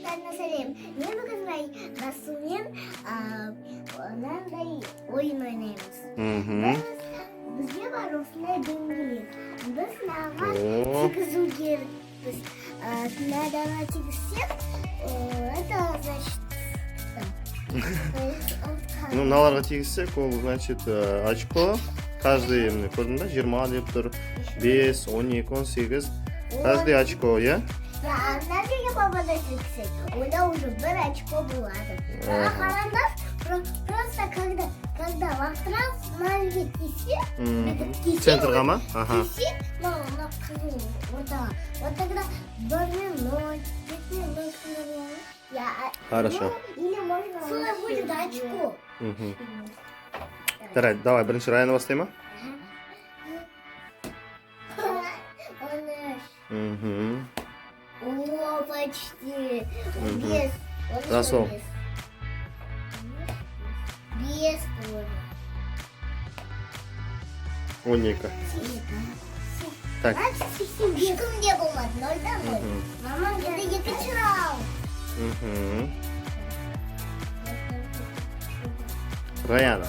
барлықтарына сәлем. Мен бүгін Расулмен мынандай ойын ойнаймыз. Бізге бар осындай дөңгелек. Біз мынаған тигізу керекпіз. Мынадан тигізсек, это значит... Ну, мыналарға тигізсек, ол значит очко. Каждый, көрдің ба, 20 деп тұр. 5, 12, 18. Каждый очко, я? Да, нафига попадать тигізсек? Онда уже бір очко болады. Қараңдар, просто когда лақтырас, мынауге тисе, центрға ма? тисе, мына қызыл, вот тогда 1-0, 2-0, Хорошо. Или можно... Солай будет очко. Давай, бірінші Райан бастай ма? О, почти. Без. Расул. Без тоже. Оника. Так. Ешкім не болады, 0-0. Мама, это екінші раунд. Раяна.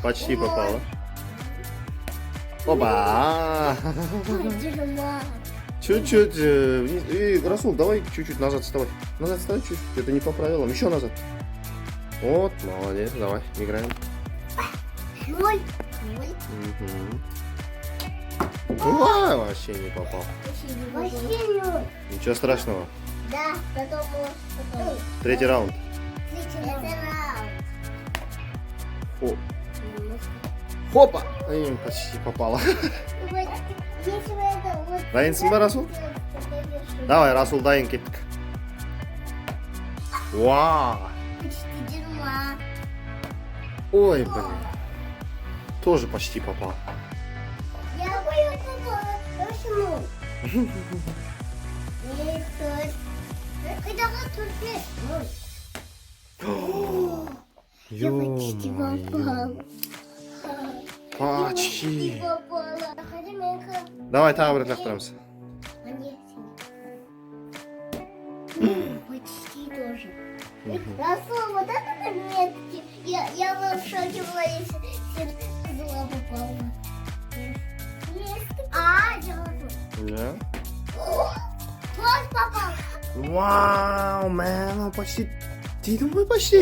Почти попала. Опа! Чуть-чуть вниз. Расул, давай чуть-чуть назад вставай. Назад вставай чуть-чуть. Это не по правилам. Еще назад. Вот, молодец. Давай, играем. 0. Ой, вообще не попал. Вообще 0. Ничего страшного. Да, потом. Третий раунд. Третий раунд. О. Хопа! Почти попала. Дайынсың ба, Расул? Давай, Расул, дайын кеттік. Вау! Почти дерьма. Ой, блин. Тоже почти попал. Я боюсь попала. Почему? Когда я почти попал. Почти. Попала. Давай, тағы бір лақтырамыз. Почти тоже. Расул, вот это метки. Я в шоке была, если зла попала. Да? Вот попал. Вау, мэн, почти. Ты думай, почти.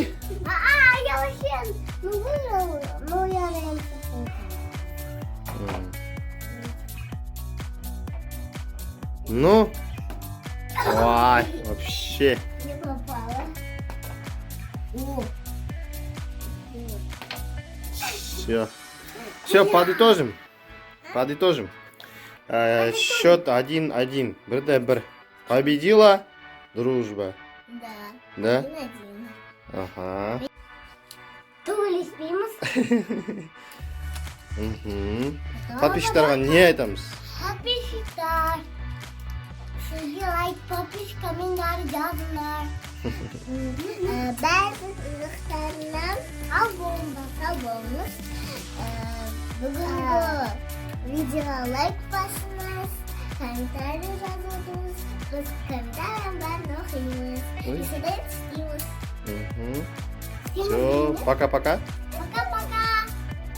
Я вообще выиграла, но я раньше попала. Ну, ой, вообще. Не попала. О. Все, подытожим. Счет 1-1. Бір. Победила дружба. Да. Да? 1-1. Ага. Тули спиміз. Подписчиктарға не айтамыз? Подписчиктар. Сізге лайк, подписчик, комментарий жазыңдар. Бәріңіздерінен албомыз. Бүгінгі видеоға лайк басыңыз, комментарий жазыңыз. Біз комментарийдің бәрін оқимыз. Естен істейміз. Все, пока-пока. Пока.